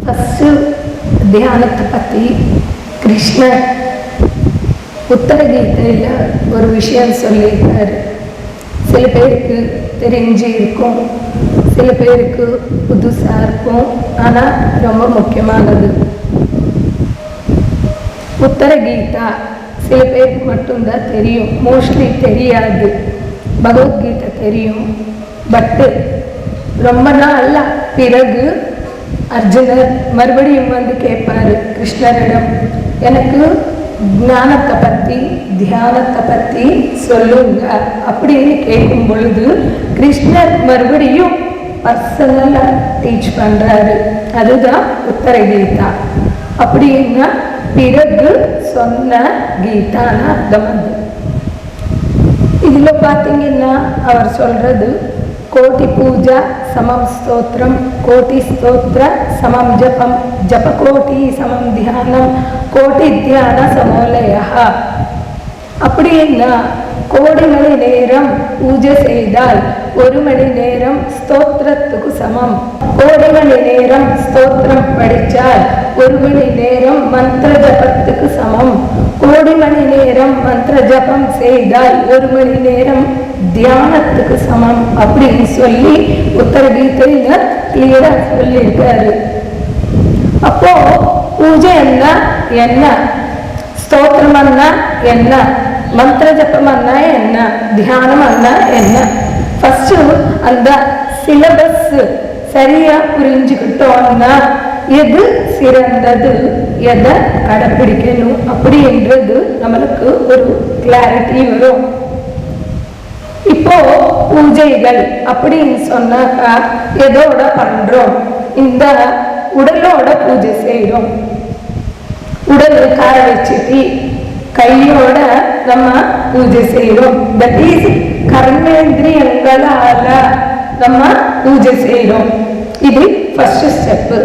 First தியானத்தை பற்றி கிருஷ்ணர் உத்தரகீதையில் ஒரு விஷயம் சொல்லியிருக்காரு. சில பேருக்கு தெரிஞ்சு இருக்கும், சில பேருக்கு புதுசாக இருக்கும், ஆனால் ரொம்ப முக்கியமானது. உத்தரகீதா சில பேருக்கு மட்டும்தான் தெரியும், மோஸ்ட்லி தெரியாது. பகவத்கீதை தெரியும், பட்டு ரொம்ப நாள் பிறகு அர்ஜுனர் மறுபடியும் வந்து கேட்பாரு கிருஷ்ணரிடம், எனக்கு ஞானத்தை பற்றி தியானத்தை பற்றி சொல்லுங்க அப்படின்னு கேட்கும் பொழுது கிருஷ்ணர் மறுபடியும் பர்சனலாக டீச் பண்ணுறாரு. அதுதான் உத்தரகீதா. அப்படின்னா பிறகு சொன்ன கீதான்னு அர்த்தம். அது இதில் பார்த்தீங்கன்னா அவர் சொல்றது, கோட்டி பூஜா சமம் ஸ்தோத்திரம், கோட்டி ஸ்தோத்திர சமம் ஜபம், ஜப கோட்டி சமம் தியானம், கோட்டி தியான சமோலயா. அப்படின்னா கோடி மணி நேரம் பூஜை செய்தால் 1 மணி நேரம் ஸ்தோத்திரத்துக்கு சமம். கோடி மணி நேரம் ஸ்தோத்திரம் படித்தால் 1 மணி நேரம் மந்திர ஜபத்துக்கு சமம். கோடி மணி நேரம் மந்திர ஜபம் செய்தால் 1 மணி நேரம் தியானத்துக்கு சமம் அப்படின்னு சொல்லி உத்தரகீதையில கிளியரா சொல்லியிருக்காரு. அப்போ பூஜை என்ன, ஸ்தோத்திரம் என்ன, மந்திர ஜபம் என்ன, தியானம் என்ன, ஃபர்ஸ்ட் அந்த சிலபஸ் சரியா புரிஞ்சுக்கிட்டோம்னா எது சிறந்தது, எதை கடைப்பிடிக்கணும் அப்படின்றது நம்மளுக்கு ஒரு கிளாரிட்டி வரும். இப்போ பூஜைகள் அப்படின்னு சொன்னாக்கா எதோட பண்றோம்? இந்த உடலோட பூஜை செய்யறோம். உடல் காய வச்சுட்டு கையோட நம்ம பூஜை செய்யறோம். தட் இஸ் கர்மேந்திரியங்களால நம்ம பூஜை செய்யறோம். இது ஃபர்ஸ்ட் ஸ்டெப்பு.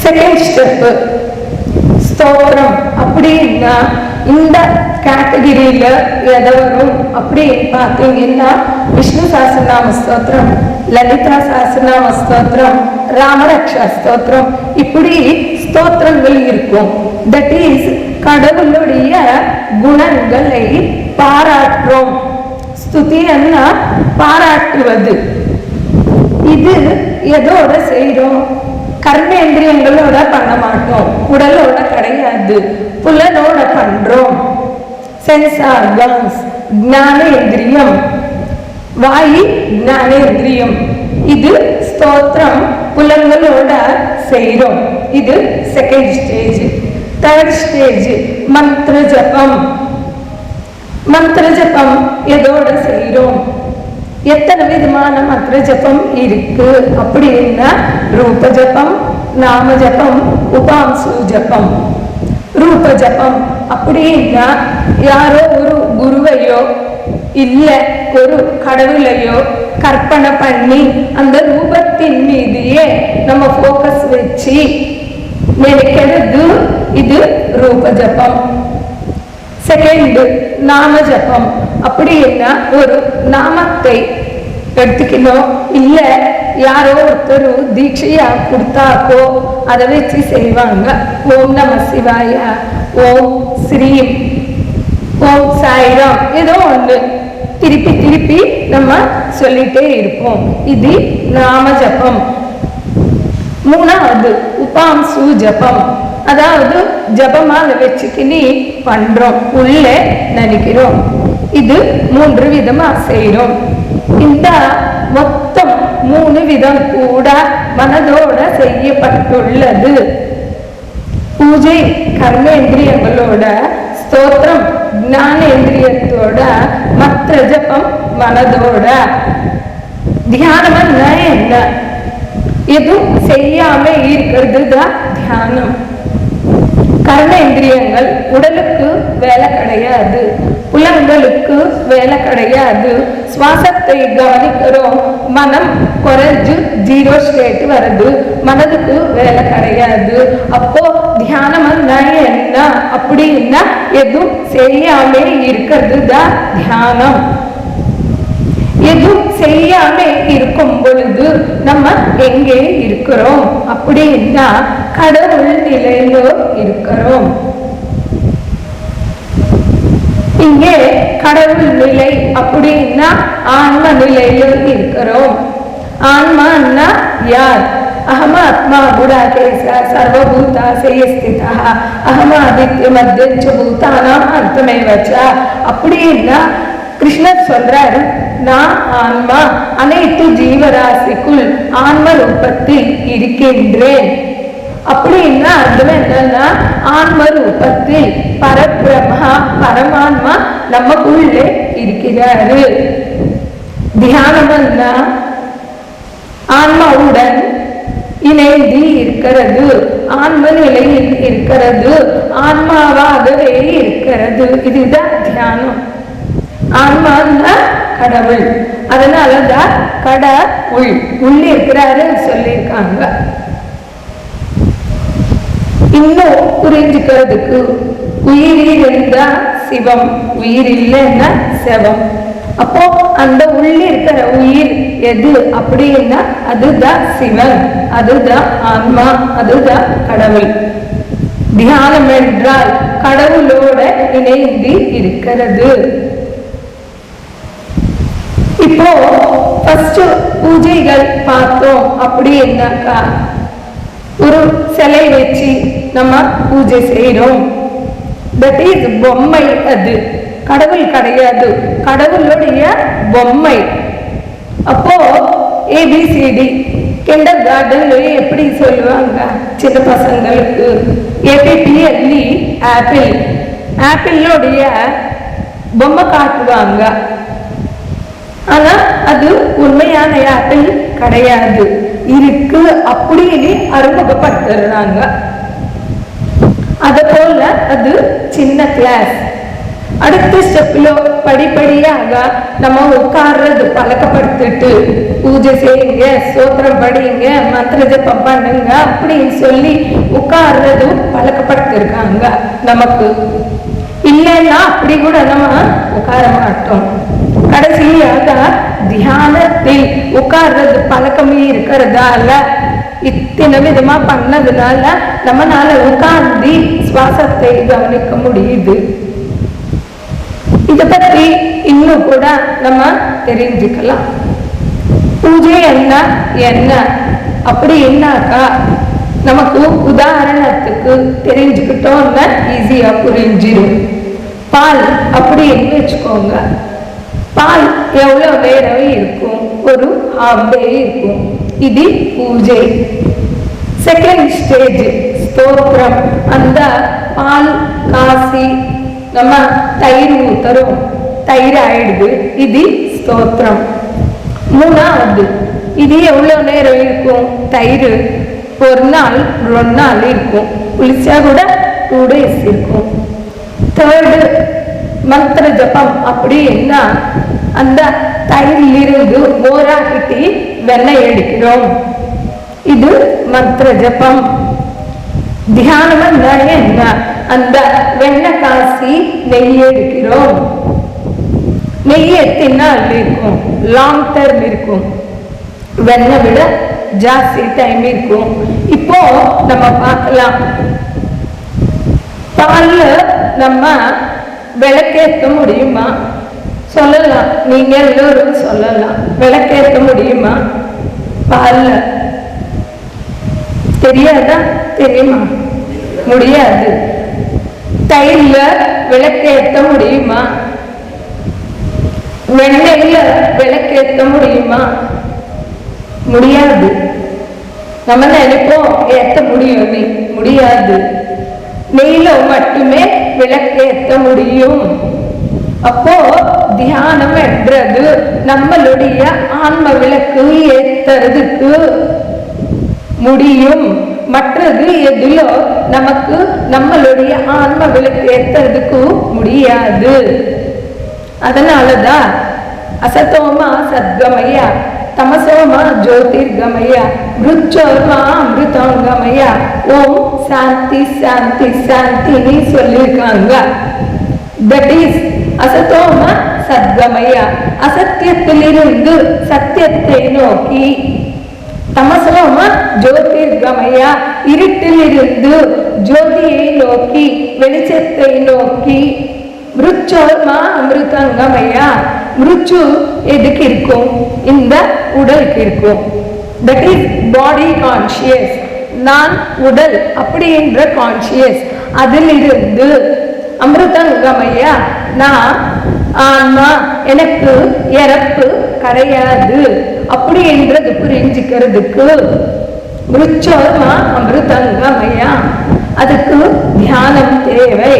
செகண்ட் ஸ்டெப்பு ஸ்தோத்திரம். அப்படின்னா இந்த கேட்டகிரியில எதை வரும் அப்படின்னு பார்த்தீங்கன்னா விஷ்ணு சஹஸ்ரநாம ஸ்தோத்திரம், லலிதா சஹஸ்ரநாம ஸ்தோத்திரம், ராமரக்ஷா ஸ்தோத்திரம், இப்படி ஸ்தோத்திரங்கள் இருக்கும். தட் இஸ் கடவுளுடைய குணங்களை பாராட்டுறோம். ஸ்துதியன்னா பாராட்டுவது. இது எதோட செய்யறோம்? கர்மேந்திரியங்களோட பண்ண மாட்டோம், உடலோட கிடையாது, புலனோட பண்றோம். சென்ஸ் ஆர்கன்ஸ், ஞானேந்திரியம், வாயு ஞானேந்திரியம். இது ஸ்தோத்திரம் புலன்களோட செய்யறோம். இது செகண்ட் ஸ்டேஜ். தேர்ட் ஸ்டேஜ் மந்திர ஜபம். மந்திர ஜபம் எதோட செய்யறோம்? எத்தனை விதமான மந்திர ஜபம் இருக்கு அப்படின்னா ரூப ஜபம், நாம ஜபம், உபாம்சு ஜபம். ரூப ஜபம் அப்படின்னா யாரோ ஒரு குருவையோ இல்ல ஒரு கடவுளையோ கற்பனை பண்ணி அந்த ரூபத்தின் மீதையே நம்ம போக்கஸ் வச்சு நினைக்கிறது, இது ரூப ஜபம். செகண்ட் நாம ஜபம். அப்படின்னா ஒரு நாமத்தை எடுத்துக்கணும், இல்ல யாரோ ஒருத்தர் தீட்சையா கொடுத்தாக்கோ அதை வச்சு செய்வாங்க. ஓம் நம சிவாய, ஓம் ஸ்ரீம், ஓம் சாய்ராம், ஏதோ ஒன்று திருப்பி திருப்பி நம்ம சொல்லிட்டே இருப்போம். இது நாம ஜபம். மூணாவது உபாம்சு ஜபம். அதாவது ஜபமால வச்சுக்கினி பண்றோம், உள்ளே நினைக்கிறோம். இது 3 விதமா செய்யறோம். இந்த மொத்தம் 3 விதம் கூட மனதோட செய்யப்பட்டுள்ளது. பூஜை கர்மேந்திரியங்களோட, ஸ்தோத்திரம் ஞானேந்திரியத்தோட, மந்திர ஜபம் மனதோட. தியானம் என்ன? எதுவும் செய்யாம இருக்கிறது தான் தியானம். கர்மேந்திரியங்கள் உடலுக்கு வேலை கிடையாது, புலன்களுக்கு வேலை கிடையாது. சுவாசத்தை கவனிக்கிறோம், மனம் குறைஞ்சு 0 ஸ்டேட் வருது, மனதுக்கு வேலை கிடையாது. அப்போ தியானம் என்ன அப்படின்னா எதுவும் செய்யாம இருக்கிறது தான் தியானம். எதுவும் செய்யாம இருக்கும் பொழுது நம்ம எங்கே இருக்கிறோம் அப்படின்னா கடவுள் நிலையில இருக்கிறோம். இங்கே கடவுள் நிலை அப்படின்னா ஆன்ம நிலையில இருக்கிறோம். ஆன்மான்னா யார்? அகமாத்மா குடாகேச சர்வபூதாசே ஸ்திதா அகமாதித்ய மத்திய பூதானாம் அர்த்தமேவச்ச அப்படின்னா கிருஷ்ணர் சொல்றாரு, நான் ஆன்மா அனைத்து ஜீவராசிக்குள் ஆன்ம ரூபத்தில் இருக்கின்றேன். அப்படின்னா அர்த்தம் என்னன்னா ஆன்ம ரூபத்தில் பரபிரம்மா பரமான்மா நமக்குள்ளே இருக்கிறாரு. தியானம்னா ஆன்மாவுடன் இணைந்து இருக்கிறது, ஆன்ம நிலையில் இருக்கிறது, ஆன்மாவாகவே இருக்கிறது. இதுதான் தியானம். ஆன்மான்னா கடவுள், அதனாலதான் கடவுள் உள்ளே இருக்கிறாரு சொல்லியிருக்காங்க. இன்னும் புரிஞ்சுக்கிறதுக்கு உயிர் இருந்தா சிவம், உயிர் இல்லைன்னா செவம். அப்போ அந்த உள்ளே இருக்கிற உயிர் எது அப்படின்னா அதுதான் சிவன், அதுதான் ஆன்மா, அதுதான் கடவுள். தியானம் என்றால் கடவுளோட இணைந்து இருக்கிறது. இப்போ ஃபர்ஸ்ட் பூஜைகள் பார்த்தோம் அப்படின்னாக்கா ஒரு சிலை வச்சு நம்ம பூஜை செய்யறோம். தட் இஸ் பொம்மை, அது கடவுள் கிடையாது, கடவுளுடைய பொம்மை. அப்போ ஏபிசிடி கிண்டர் கார்டன்ல எப்படி சொல்லுவாங்க சின்ன பசங்களுக்கு, ஏபிபிஎல்இ ஆப்பிள், ஆப்பிளுடைய பொம்மை காட்டுவாங்க. ஆனா அது உண்மையான ஆப்பிள் கிடையாது, இருக்கு அப்படின்னு அறிமுகப்படுத்துறாங்க. அத போல அது சின்ன கிளாஸ். அடுத்த ஸ்டெப்ல படிப்படியாக நம்ம உட்கார்றது பழக்கப்படுத்திட்டு பூஜை செய்யுங்க, ஸ்தோத்திரம் படிங்க, மந்திர ஜபம் பண்ணுங்க அப்படின்னு சொல்லி உட்கார்றது பழக்கப்படுத்திருக்காங்க நமக்கு. இல்லைன்னா அப்படி கூட நம்ம உட்கார மாட்டோம். கடைசியாக தியானத்தில் உட்கார்றது பழக்கமே இருக்கிறதால இத்தனை விதமா பண்ணதுனால நம்மளால உட்கார்ந்து சுவாசத்தை கவனிக்க முடியுது. இத பத்தி இன்னும் கூட நம்ம தெரிஞ்சுக்கலாம். பூஜை என்ன அப்படின்னாக்கா நமக்கு உதாரணத்துக்கு தெரிஞ்சுக்கிட்டோம்னா ஈஸியா புரிஞ்சிடும். பால் அப்படின்னு வச்சுக்கோங்க, பால் எவ்வளவு நேரம் இருக்கும்? ஒரு ஹாஃப் டே இருக்கும். இது பூஜை. செகண்ட் ஸ்டேஜ் ஸ்தோத்திரம். அந்த பால் காசி நம்ம தயிர் ஊத்துறோம், தயிர் ஆயிடுது, இது ஸ்தோத்திரம். மூணாவது இது எவ்வளவு நேரம் இருக்கும்? தயிர் ஒரு நாள் 2 நாள் இருக்கும், புளிச்சா கூட 2 days இருக்கும். தேர்டு மந்திர ஜபம் அப்படின்னா அந்த தயிரிலிருந்து மோராக்கிட்டு வெண்ணெய் எடுக்கிறோம், இது மந்திர ஜபம். தியானம் என்ன? அந்த வெண்ணெய் காசி நெய் எடுக்கிறோம். நெய் எத்தனை நாள் இருக்கும்? லாங் டர்ம் இருக்கும், வெண்ணெய் விட ஜாஸ்தி டைம் இருக்கும். இப்போ நம்ம பார்க்கலாம், பால்ல நம்ம விளக்கேற்ற முடியுமா? சொல்லலாம், நீங்க எல்லோரும் சொல்லலாம். விளக்கேற்ற முடியுமா பால்ல? தெரியாதா? தெரியுமா? முடியாது. தயிர்ல விளக்கேற்ற முடியுமா? வெண்ணெயில விளக்கேற்ற முடியுமா? முடியாது. நம்ம நினைப்போம் ஏற்ற முடியும், முடியாது. நெய்ல மட்டுமே விளக்கேற்ற முடியும். அப்போ தியானம் என்றது நம்மளுடைய ஆன்ம விளக்கு ஏற்றுறதுக்கு முடியும். மற்றது எதிலோ நமக்கு நம்மளுடைய ஆன்ம விளக்கு ஏற்றுறதுக்கு முடியாது. அதனாலதான் அசதோமா சத்கமய, தமசோமா ஜோதிர்கமய, மிருச்சோர்மா அமிர்தங்கமய, ஓம் சாந்தி சாந்தி சாந்தின்னு சொல்லியிருக்காங்க. தட் இஸ் அசதோமா சத்கமய, அசத்தியத்திலிருந்து சத்தியத்தை நோக்கி. தமசோம ஜோதிர்கமய, இருட்டிலிருந்து ஜோதியை நோக்கி, வெளிச்சத்தை நோக்கி. மிருச்சோர்மா அமிர்தங்கமய, மிருச்சு எதுக்கு இருக்கும்? இந்த உடலுக்கு இருக்கும். That is body conscious. நான் உடல் அப்படின்ற கான்சியஸ். அதிலிருந்து அமிர்தங்கமய, நான் ஆன்மா, எனக்கு இறப்பு கிடையாது அப்படி என்றது புரிஞ்சுக்கிறதுக்கு மிருச்சோர்மா அமிர்தங்கமய, அதுக்கு தியானம் தேவை.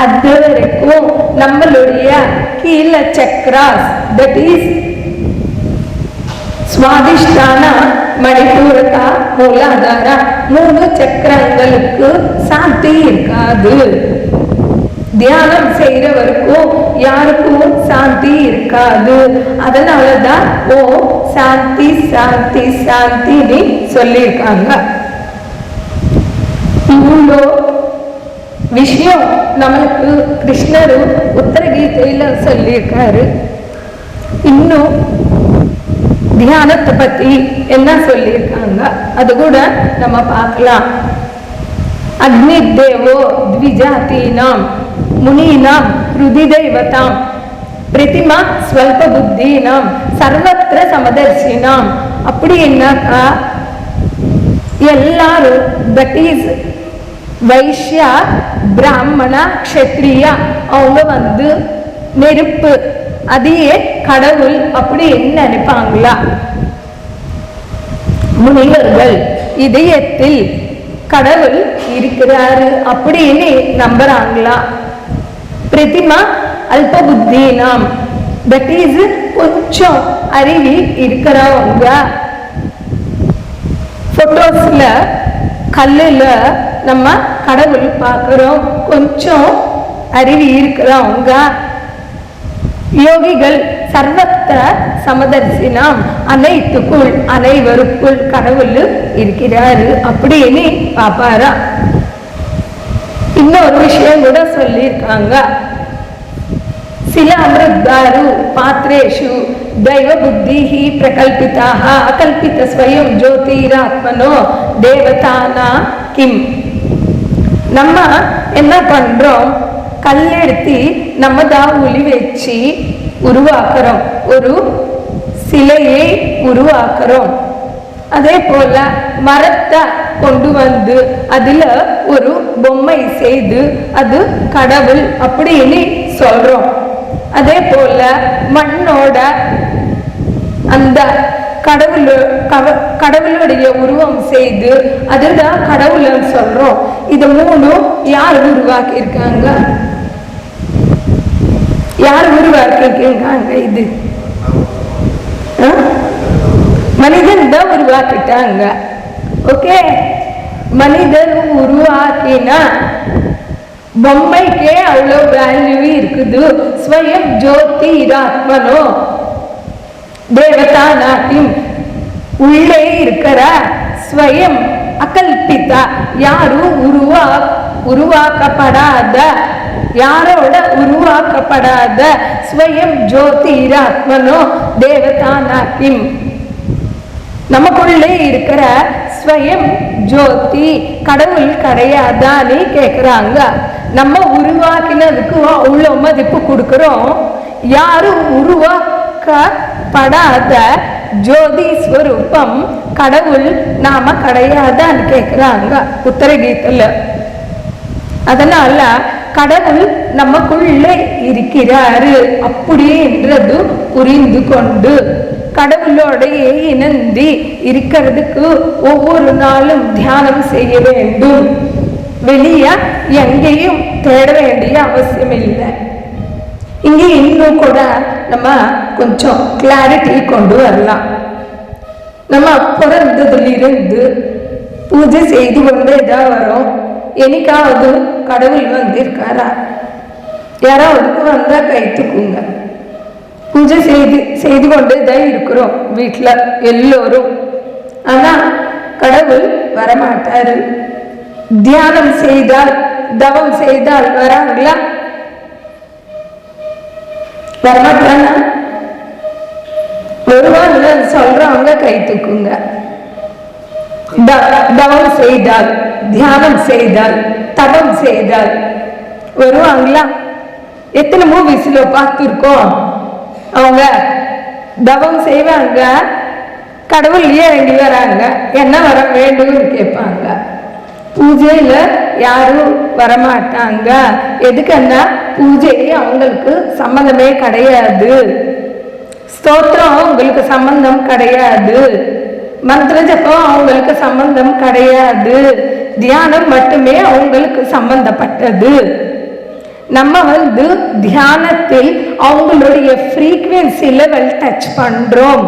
அது வரைக்கும் நம்மளுடைய கீழ சக்ராஸ், தட் இஸ் சுவாதிஷ்டான, மணிப்பூரகா, மூலாதார, 3 சக்கரங்களுக்கு சாந்தி இருக்காது. தியானம் செய்யறவருக்கும் யாருக்கும் சாந்தி இருக்காது. அதனாலதான் ஓ சாந்தி சாந்தி சாந்தின்னு சொல்லியிருக்காங்க. இவ்வளோ விஷயம் நம்மளுக்கு கிருஷ்ணரு உத்தரகீதையில சொல்லியிருக்காரு. இன்னும் தியானத்தை பத்தி என்ன சொல்லியிருக்காங்க அது கூட நம்ம பார்க்கலாம். அக்னி தேவோ த்விஜாதீனாம் முனீனாம் ஹ்ருதி தெய்வதாம் பிரதிமா ஸ்வல்ப புத்தீனாம் சர்வத்திர சமதர்சினாம். அப்படி என்னாக்கா எல்லாரும், தட் இஸ் வைஷ்யா, பிராமணா, க்ஷத்ரியா, அவங்க நெருப்பு, அதையே கடவுள் அப்படி என்ன நினைப்பாங்களா? முனிவர்கள் இதயத்தில் கடவுள் இருக்கிறாரு அப்படின்னு நம்புறாங்களா? பிரதிமா அல்ப புத்தினாம், தட் இஸ் கொஞ்சம் அறிவி இருக்கிறவங்க. போட்டோஸ்ல கல்லுல நம்ம கடவுள் பார்க்கிறோம், கொஞ்சம் அறிவி இருக்கிறவங்க. யோகிகள் சர்வத்திர சமதர்சினாம், அனைத்துக்குள் அனைவருக்குள் கடவுள் இருக்கிறாரு அப்படின்னு பாப்பாரா. இன்னொரு விஷயம் கூட சொல்லியிருக்காங்க. சில அமிர்தாரு பாத்ரேஷு தெய்வ புத்தி பிரகல்பிதாக அகல்பித ஸ்வயம் ஜோதிராத்மனோ தேவதானா கிம். நம்ம என்ன பண்றோம்? கல்லெடுத்து நம்ம தான் ஒளி வச்சு உருவாக்குறோம், ஒரு சிலையை உருவாக்குறோம். அதே போல மரத்தை கொண்டு வந்து அதுல ஒரு பொம்மை செய்து அது கடவுள் அப்படின்னு சொல்றோம். அதே போல மண்ணோட அந்த கடவுளுடைய உருவம் செய்து அதுதான் கடவுள்னு சொல்றோம். இது 3 யார் உருவாக்கி இருக்காங்க? யார் உருவாக்கிருக்காங்க? இது மனிதன் தான் உருவாக்கிட்டாங்க. ஓகே, மனிதன் உருவாக்கினா பொம்மைக்கே அவ்வளோ வேல்யூ இருக்குது. ஸ்வயம் ஜோதி ஆத்மனோ தேவதா நாட்டியம், உள்ளே இருக்கிற ஸ்வயம் அகல்பிதா, யாரும் உருவாக்கப்படாத, யாரோட உருவாக்கப்படாத ஸ்வயம் ஜோதிராத்மனோ தேவதா நாட்டியம், நமக்குள்ளே இருக்கிற ஸ்வயம் ஜோதி கடவுள் கிடையாதான்னு கேட்குறாங்க. நம்ம உருவாக்கினதுக்கு அவ்வளோ மதிப்பு கொடுக்குறோம். யாரும் உருவாக்கப்படாத ஜோதி ஸ்வரூபம் கடவுள் நாம கிடையாதான்னு கேட்குறாங்க உத்தரகீதையில. அதனால கடவுள் நமக்குள்ளே இருக்கிறாரு அப்படின்றது புரிந்து கொண்டு கடவுளோடையே இணைந்து இருக்கிறதுக்கு ஒவ்வொரு நாளும் தியானம் செய்ய வேண்டும். வெளியே எங்கேயும் தேட வேண்டிய அவசியம் இல்லை. இங்கே இன்னும் கூட நம்ம கொஞ்சம் கிளாரிட்டி கொண்டு வரலாம். நம்ம பிறந்ததிலிருந்து பூஜை செய்து கொண்டே தான் வரோம். என்னைக்காவது கடவுள் வந்திருக்காரா? யாராவதுக்கு வந்தா கை தூக்குங்க. பூஜை செய்து கொண்டே தான் இருக்கிறோம் வீட்டுல எல்லோரும். ஆனா கடவுள் வரமாட்டாரு. தியானம் செய்தால், தவம் செய்தால் வராங்களா? வரமாட்டானா? வருவாங்க சொல்றவங்க கை தூக்குங்க. தவம் செய்தால், தியானம் செய்தால், தபம் செய்தால் வருவாங்களா? எத்தனை மூவிஸ்ல பார்த்துருக்கோம். அவங்க தவம் செய்வாங்க, கடவுள்லயே இறங்கி வராங்க, என்ன வர வேண்டும்னு கேட்பாங்க. பூஜையில யாரும் வரமாட்டாங்க. எதுக்குன்னா பூஜை அவங்களுக்கு சம்பந்தமே கிடையாது. ஸ்தோத்திரம் அவங்களுக்கு சம்பந்தம் கிடையாது. மந்திர ஜபம் அவங்களுக்கு சம்பந்தம் கிடையாது. தியானம் மட்டுமே அவங்களுக்கு சம்பந்தப்பட்டது. நம்ம தியானத்தில் அவங்களுடைய ஃப்ரீக்வன்சி லெவல் டச் பண்றோம்.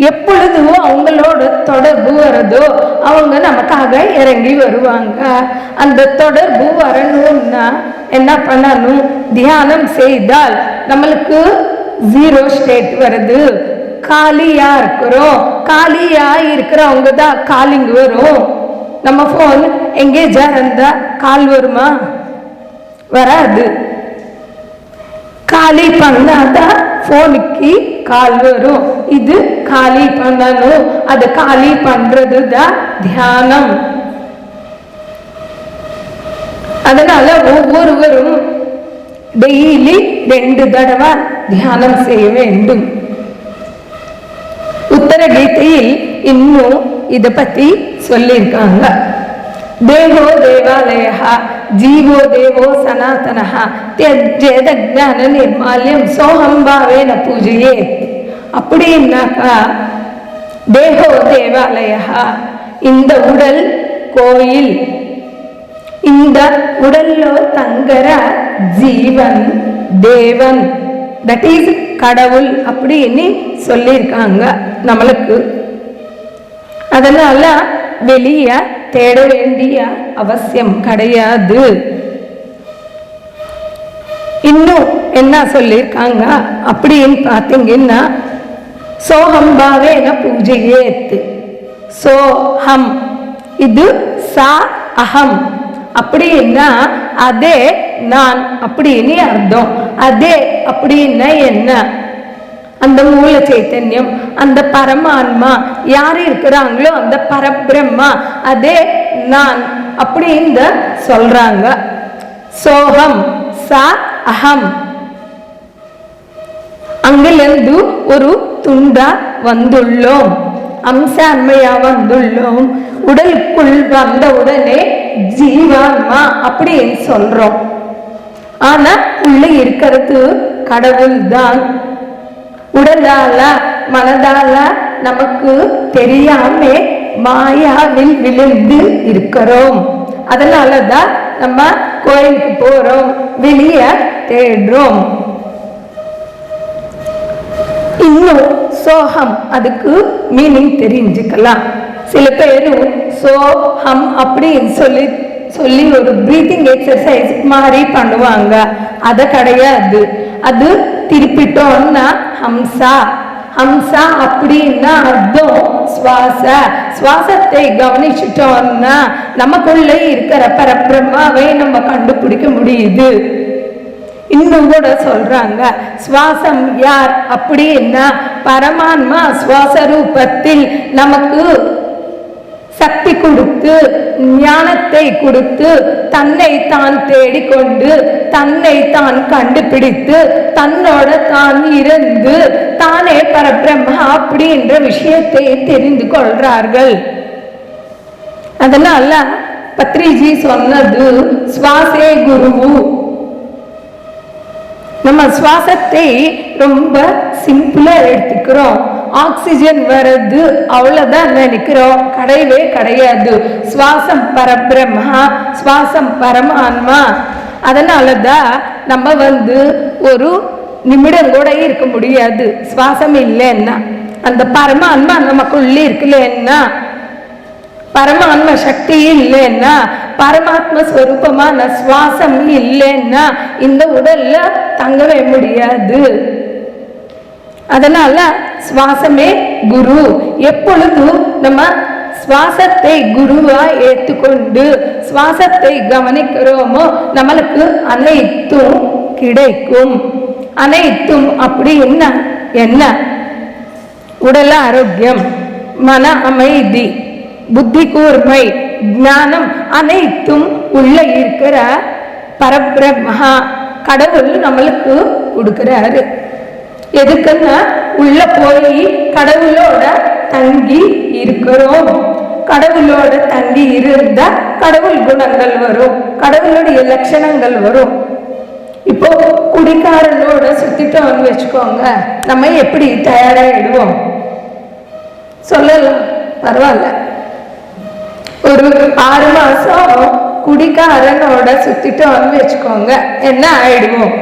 எப்பொழுது அவங்களோட தொடர்பு வருதோ அவங்க நமக்காக இறங்கி வருவாங்க. அந்த தொடர்பு வரணும்னா என்ன பண்ணணும்? தியானம் செய்தால் நம்மளுக்கு 0 ஸ்டேட் வருது. காலியா இருக்கிறோம். காலியா இருக்கிறவங்க தான் காலிங் வரும். நம்ம போன் எங்கேஜா இருந்தா கால் வருமா? வராது. காலி பண்ணாதான் போனுக்கு கால் வரும். இது காலி பண்ணணும். அது காலி பண்றது தான் தியானம். அதனால ஒவ்வொருவரும் டெய்லி 2 தடவை தியானம் செய்ய வேண்டும். உத்தர கீதையில் இன்னும் இத பத்தி சொல்லியிருக்காங்க. தேவோ தேவாலய ஜீவோ தேவோ சனாதன தியஜ்ஜேத ஞான நிர்மால்யம் சோகம் பாவேன பூஜையே. அப்படின்னாக்கா தேகோ தேவாலய, இந்த உடல் கோயில். இந்த உடல்ல தங்கற ஜீவன் தேவன், தட் இஸ் கடவுள் அப்படின்னு சொல்லியிருக்காங்க நம்மளுக்கு. அதனால வெளிய தேட வேண்டிய அவசியம் கிடையாது. இன்னும் என்ன சொல்லியிருக்காங்க அப்படின்னு பார்த்தீங்கன்னா, சோகம் பாவேன பூஜையேத்து. சோஹம் இது சா அகம் அப்படின்னா அதே நான் அப்படின்னு அர்த்தம். அதே அப்படின்னா என்ன? அந்த மூல சைத்தன்யம், அந்த பரமான்மா யாரு இருக்கிறாங்களோ அந்த பரபிரம்மா, அதே நான் அப்படின்னு சொல்றாங்க. சோகம் சா அகம். அங்கிலிருந்து ஒரு துண்டா வந்துள்ளோம், அம்சான்மையா வந்துள்ளோம். உடலுக்குள் வந்த உடனே ஜீவான்மா அப்படின்னு சொல்றோம். ஆனா உள்ள இருக்கிறது கடவுள் தான். உடலால மனதால நமக்கு தெரியாம மாயாவில் விழுந்து இருக்கிறோம். அதனாலதான் நம்ம கோயிலுக்கு போறோம், வெளிய தேடுறோம். இன்னும் சோகம், அதுக்கு மீனிங் தெரிஞ்சுக்கலாம். சில பேரும் சோகம் அப்படின்னு சொல்லி ஒரு பிரீத்திங் எக்ஸசைஸ் மாதிரி பண்ணுவாங்க. அது கிடையாது. அது திருப்பிட்டோம்னா ஹம்சா. ஹம்சா அப்படின்னா அர்த்தம் சுவாசத்தை கவனிச்சுட்டோம்னா நமக்குள்ள இருக்கிற பரபிரம்மாவை நம்ம கண்டுபிடிக்க முடியுது. இன்னும் கூட சொல்றாங்க, சுவாசம் யார் அப்படின்னா பரமான்மா சுவாச ரூபத்தில் நமக்கு சக்தி கொடுத்து ஞானத்தை கொடுத்து தன்னை தான் தேடிக்கொண்டு தன்னை தான் கண்டுபிடித்து தன்னோட தான் இருந்து தானே பரபிரம்மா அப்படின்ற விஷயத்தை தெரிந்து கொள்றார்கள். அதனால பத்ரிஜி சொன்னது சுவாசே குருவு. நம்ம சுவாசத்தை ரொம்ப சிம்பிளா எடுத்துக்கிறோம். ஆக்சிஜன் வருது அவ்வளவுதான் நினைக்கிறோம். கிடையவே கிடையாது. சுவாசம் பரபிரம்மா, சுவாசம் பரமான்மா. அதனாலதான் நம்ம ஒரு நிமிடம் கூட இருக்க முடியாது சுவாசம் இல்லைன்னா. அந்த பரமான்மா நமக்குள்ளே இருக்குல்லன்னா, பரமாத்ம சக்தி இல்லைன்னா, பரமாத்ம ஸ்வரூபமான சுவாசம் இல்லைன்னா இந்த உடல்ல தங்கவே முடியாது. அதனால சுவாசமே குரு. எப்பொழுதும் நம்ம சுவாசத்தை குருவா ஏற்றுக்கொண்டு சுவாசத்தை கவனிக்கிறோமோ நம்மளுக்கு அனைத்தும் கிடைக்கும். அனைத்தும் அப்படி என்ன என்ன உடல் ஆரோக்கியம், மன அமைதி, புத்தி கூர்மை, ஞானம் அனைத்தும் உள்ள இருக்கிற பரபிரம்மா கடவுள் நம்மளுக்கு கொடுக்கிறாரு. எதுக்குன்னா உள்ள போய் கடவுளோட தங்கி இருக்கிறோம். கடவுளோட தங்கி இருந்தா கடவுள் குணங்கள் வரும், கடவுளுடைய லட்சணங்கள் வரும். இப்போ குடிக்காரனோட சுத்திட்டோம்னு வச்சுக்கோங்க, நம்ம எப்படி தயாராகிடுவோம் சொல்லலாம், பரவாயில்ல. ஒரு 6 மாசம் குடிக்காரனோட சுத்திட்டோம்னு வச்சுக்கோங்க, என்ன ஆயிடுவோம்?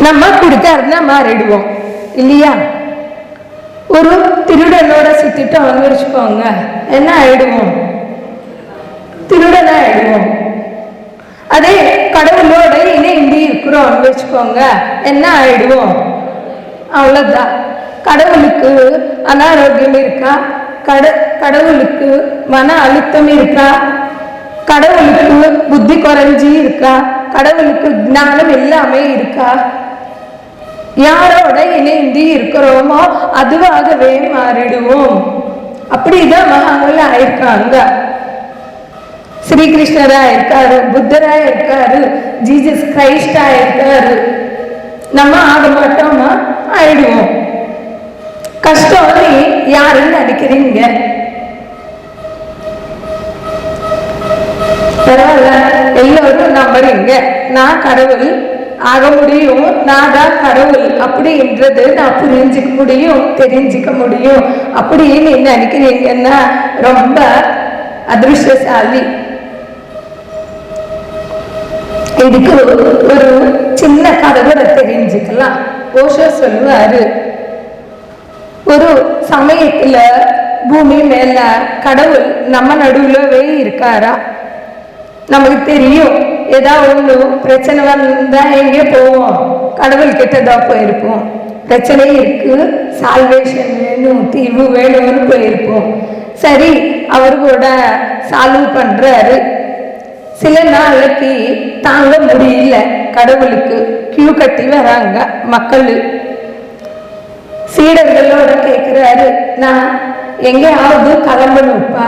நம்ம குடிக்காரனா மாறிடுவோம் இல்லையா? ஒரு திருடனோட சுத்திட்டோம்னு வச்சுக்கோங்க, என்ன ஆயிடுவோம்? திருடனா ஆயிடுவோம். அதே கடவுளோட இணைந்து இருக்கிறோம்னு வச்சுக்கோங்க, என்ன ஆயிடுவோம்? அவ்வளவுதான். கடவுளுக்கு அனாரோக்கியம் இருக்கா? கடவுளுக்கு மன அழுத்தம் இருக்கா? கடவுளுக்கு புத்தி குறைஞ்சி இருக்கா? கடவுளுக்கு ஞானம் எல்லாமே இருக்கா? யாரோட இணைந்து இருக்கிறோமோ அதுவாகவே மாறிடுவோம். அப்படிதான் மகான்கள் ஆயிருக்காங்க. ஸ்ரீகிருஷ்ணரா இருக்காரு, புத்தரா இருக்காரு, ஜீசஸ் கிரைஸ்டா இருக்காரு. நம்ம ஆக மாட்டோமா? ஆயிடுவோம். கஷ்டம்னு யாருன்னு நினைக்கிறீங்க? பரவாயில்ல, எல்லோரும் நம்புறீங்க நான் கடவுள் ஆக முடியும், நான் தான் கடவுள் அப்படின்றது நான் புரிஞ்சுக்க முடியும், தெரிஞ்சுக்க முடியும் அப்படின்னு நினைக்கிறீங்கன்னா ரொம்ப அதிர்ஷ்டசாலி. இதுக்கு ஒரு சின்ன கதை தெரிஞ்சுக்கலாம். ஓஷோ சொல்லுவாரு, ஒரு சமயத்துல பூமி மேல கடவுள் நம்ம நடுவுலவே இருக்காரா. நமக்கு தெரியும், ஏதாவது ஒண்ணு பிரச்சனை வந்தா எங்கே போவோம்? கடவுள் கிட்டதான் போயிருப்போம். பிரச்சனை இருக்கு, சால்வேஷன் வேணும், தீர்வு வேணும்னு போயிருப்போம். சரி, அவரு கூட சால்வ் பண்றாரு. சில நாளைக்கு தாங்க முடியல, கடவுளுக்கு கியூ கட்டி வராங்க மக்கள். சீடர்களோட கேட்கிறாரு, நான் எங்கேயாவது கிளம்பணும்ப்பா,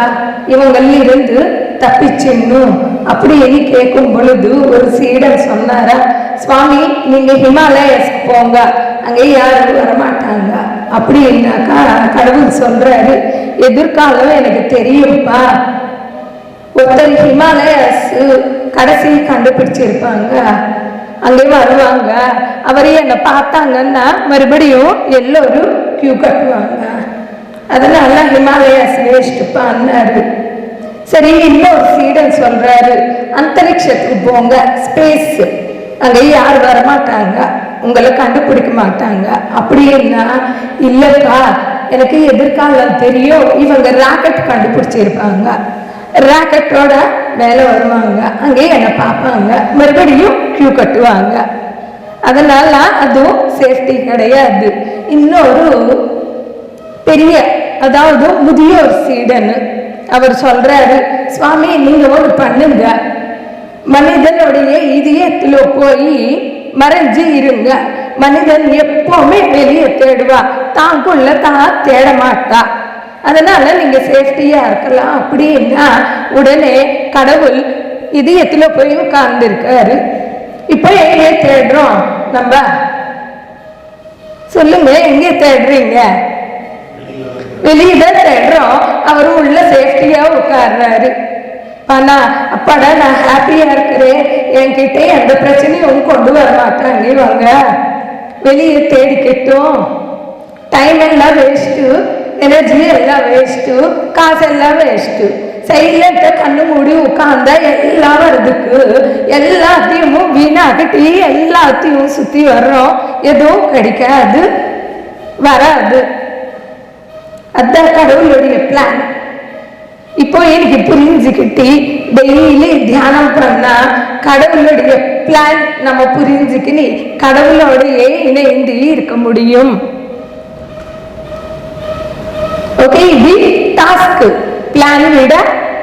இவங்கள இருந்து தப்பிச்சிடணும் அப்படின்னு கேட்கும் பொழுது ஒரு சீடன் சொன்னாரா, சுவாமி நீங்க ஹிமாலயஸ்க்கு போங்க, அங்கே யாரும் வரமாட்டாங்க அப்படின்னாக்கா கடவுள் சொல்றாரு, எதிர்காலம் எனக்கு தெரியும்ப்பா. ஒருத்தர் ஹிமாலயஸ் கடைசி கண்டுபிடிச்சிருப்பாங்க, அங்கே வருவாங்க, அவரையே என்ன பார்த்தாங்கன்னா மறுபடியும் எல்லோரும் கியூ கட்டுவாங்க, அதனால ஹிமாலயஸ் வேஸ்ட்பான்னாரு. சரி, இன்னொரு சீடன் சொல்றாரு, அந்தரிக்ஷத்துக்கு போங்க, ஸ்பேஸ், அங்கே யாரும் வரமாட்டாங்க, உங்களை கண்டுபிடிக்க மாட்டாங்க அப்படின்னா. இல்லப்பா, எனக்கு எதிர்காலம் தெரியும், இவங்க ராக்கெட் கண்டுபிடிச்சிருப்பாங்க, ராக்கெட்டோட மேலே வருவாங்க, அங்கே என்னை பார்ப்பாங்க, மறுபடியும் கியூ கட்டுவாங்க, அதனால அதுவும் சேஃப்டி கிடையாது. இன்னொரு பெரிய, அதாவது முதியோர் சீடன், அவர் சொல்றாரு, சுவாமி நீங்க ஒன்று பண்ணுங்க, மனிதனுடைய இதயத்துல போய் மறைஞ்சு இருங்க, மனிதன் எப்பவுமே வெளியே தேடுவா, தாங்குள்ள தான் தேட மாட்டா, அதனால நீங்க சேஃப்டியா இருக்கலாம் அப்படின்னா உடனே கடவுள் இதயத்துல போய் உட்கார்ந்து இருக்காரு. இப்ப எங்கே தேடுறோம் நம்ம? சொல்லுங்க, எங்கே தேடுறீங்க? வெளியே தேடுறோம், அவரு உள்ள சேஃப்டியா உட்கார்றாரு. ஆனா அப்பாடா நான் ஹாப்பியா இருக்கிறேன், என்கிட்ட எந்த பிரச்சனையும் கொண்டு வர மாட்டாங்க இவங்க, வெளியே தேடிக்கட்டும், டைம் எல்லாம் வேஸ்ட்டு, எனர்ஜி எல்லாம் வேஸ்ட்டு, காசு எல்லாம் வேஸ்ட்டு, சைலண்ட கண்ணு மூடி உட்கார்ந்தா எல்லாம் வருதுக்கு எல்லாத்தையும் வீணாக்கிட்டு எல்லாத்தையும் சுத்தி வர்றோம், எதுவும் கிடைக்காது, வராது. அதான் கடவுளுடைய பிளான். இப்போ எனக்கு புரிஞ்சுக்கிட்டு டெய்லி தியானம் பண்ணா கடவுளுடைய பிளான் நம்ம புரிஞ்சுக்கினி கடவுளோடைய இணைந்து இருக்க முடியும். ஓகே, இது டாஸ்க், பிளான் விட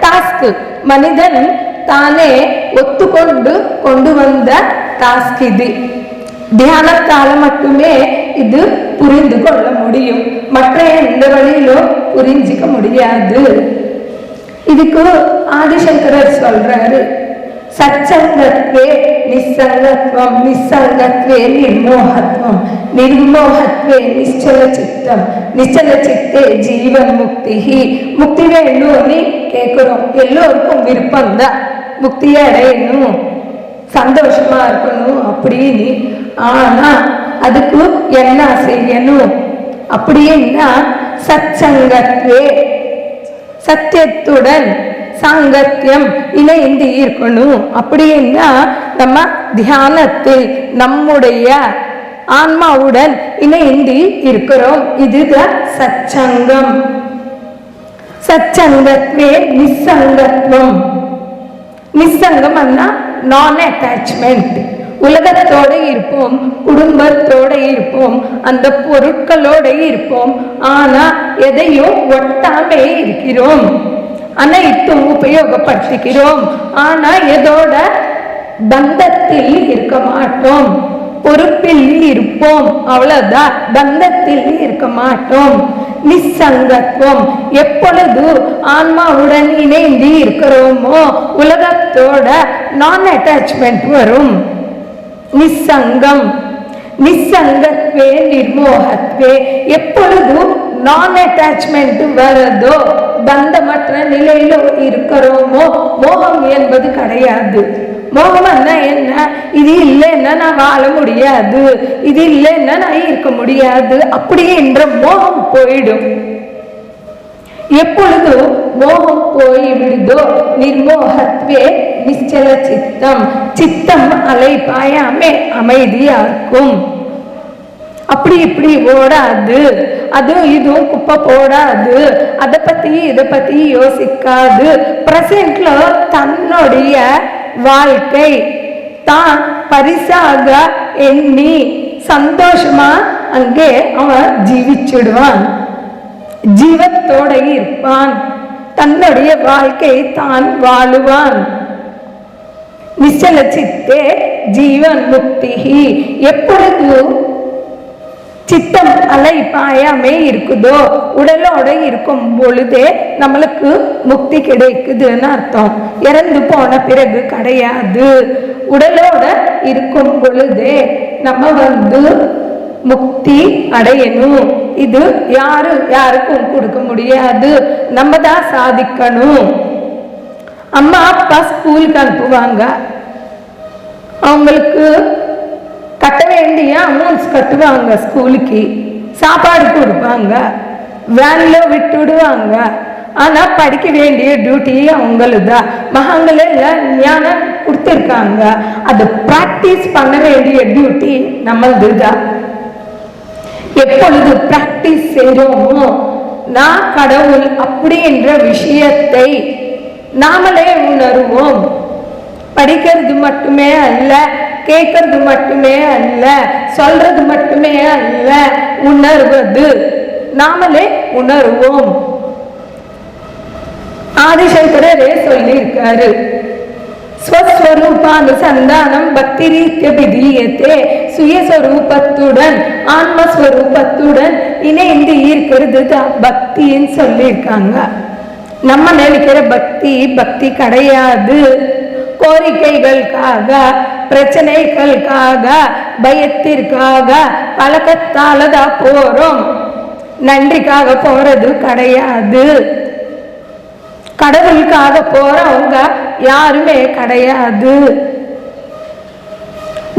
டாஸ்க். மனிதன் தானே ஒத்துக்கொண்டு கொண்டு வந்த டாஸ்க் இது. தியானத்தால மட்டுமே இது புரிந்து கொள்ள முடியும். மற்ற எந்த வழியிலும் புரிஞ்சிக்க முடியாது. இதுக்கு ஆதிசங்கரர் சொல்றாரு, சச்சங்கத்வே நிசங்கத்வம், நிசங்கத்வே நிர்மோகத்வம், நிர்மோகத்வே நிச்சல சித்தம், நிச்சல சித்தே ஜீவன் முக்தி. முக்தி வேணும்னு கேட்கிறோம், எல்லோருக்கும் விருப்பம் தான் முக்தியை அடையணும், சந்தோஷமா இருக்கணும் அப்படின்னு. ஆனா அதுக்கு என்ன செய்யணும் அப்படின்னா, சச்சங்கத்வே சத்தியத்துடன் சாங்கத்தியம் இணைந்து இருக்கணும். அப்படின்னா நம்ம தியானத்தில் நம்முடைய ஆன்மாவுடன் இணைந்து இருக்கிறோம். இதுதான் சச்சங்கம். சச்சங்கத்வே நிசங்கத்வம். நிசங்கம் நான் அட்டாச்மெண்ட். உலகத்தோட இருப்போம், குடும்பத்தோட இருப்போம், அந்த பொருட்களோட இருப்போம், ஆனா எதையும் ஒட்டாமே இருக்கிறோம், அனைத்தும் உபயோகப்படுத்திக்கிறோம், ஆனா எதோட பந்தத்தில் இருக்க மாட்டோம். பொறுப்பில் இருப்போம், அவ்வளவுதான், பந்தத்தில் இருக்க மாட்டோம். நிசங்கத்துவம். எப்பொழுது ஆன்மாவுடன் இணைந்து இருக்கிறோமோ உலகத்தோட நான் அட்டாச்மெண்ட் வரும். நிசங்கம். நிசங்கத்வே நிர்மோகத்வே. எப்பொழுது நான் அட்டாச்மெண்ட் வரதோ, பந்தமற்ற நிலையில இருக்கிறோமோ, மோகம் என்பது கிடையாது. மோகம் என்ன? இது இல்லைன்னா நான் வாழ முடியாது, இது இல்லைன்னா நான் இருக்க முடியாது, அப்படின்ற மோகம் போயிடும். எப்பொழுது மோகம் போய்விடுதோ, நிர்மோகத்வே நிச்சல சித்தம். சித்தம் அலை பாயாமே அமைதியா இருக்கும். அப்படி இப்படி ஓடாது, அதுவும் இதுவும் குப்பை போடாது, அதை பத்தி இதை பத்தி யோசிக்காது. பிரசன்ட்ல தன்னுடைய வாழ்க்கை தான் பரிசாக எண்ணி சந்தோஷமா அங்கே அவன் ஜீவிச்சிடுவான், ஜீவத்தோட இருப்பான், தன்னுடைய வாழ்க்கை தான் வாழுவான். நிச்சல சித்தே ஜீவன் முக்தி. எப்பொழுது சித்தம் அலை பாயாமே இருக்குதோ, உடலோட இருக்கும் பொழுதே நம்மளுக்கு முக்தி கிடைக்குதுன்னு அர்த்தம். இறந்து போன பிறகு கிடையாது, உடலோட இருக்கும் பொழுதே நம்ம முக்தி அடையணும். இது யாருக்கும் கொடுக்க முடியாது, நம்ம தான் சாதிக்கணும். அம்மா அப்பா ஸ்கூலுக்கு அனுப்புவாங்க, அவங்களுக்கு கட்ட வேண்டிய அமௌண்ட்ஸ் கட்டுவாங்க, ஸ்கூலுக்கு சாப்பாடு கொடுப்பாங்க, வேன்ல விட்டுடுவாங்க. ஆனா படிக்க வேண்டிய டியூட்டி அவங்களுதான். மகாங்கள ஞானம் கொடுத்துருக்காங்க, அதை பிராக்டிஸ் பண்ண வேண்டிய டியூட்டி நம்மளுதுதான். எப்பொழுது பிராக்டிஸ் செய்றோமோ, நான் கடவுள் அப்படின்ற விஷயத்தை நாமளே உணர்வோம். படிக்கிறது மட்டுமே அல்ல, கேட்கறது மட்டுமே அல்ல, சொல்றது மட்டுமே அல்ல, உணர்வது நாமளே உணர்வோம். ஆதிசங்கரரே சொல்லியிருக்காரு, ஸ்வஸ்வரூபானுசந்தானம் பக்தி ரீத்ய விதீயத்தே. சுயஸ்வரூபத்துடன் ஆன்மஸ்வரூபத்துடன் இணைந்து இருக்கிறது தான் பக்தின்னு சொல்லியிருக்காங்க. நம்ம நினைக்கிற பக்தி கிடையாது. கோரிக்கைகளுக்காக, பிரச்சனைகளுக்காக, பயத்திற்காக, பழக்கத்தாலதான் போறோம், நன்றிக்காக போறது கிடையாது. கடவுளுக்காக போறவங்க யாருமே கிடையாது.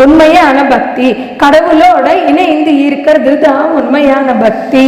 உண்மையான பக்தி கடவுளோட இணைந்து இருக்கிறது தான் உண்மையான பக்தி.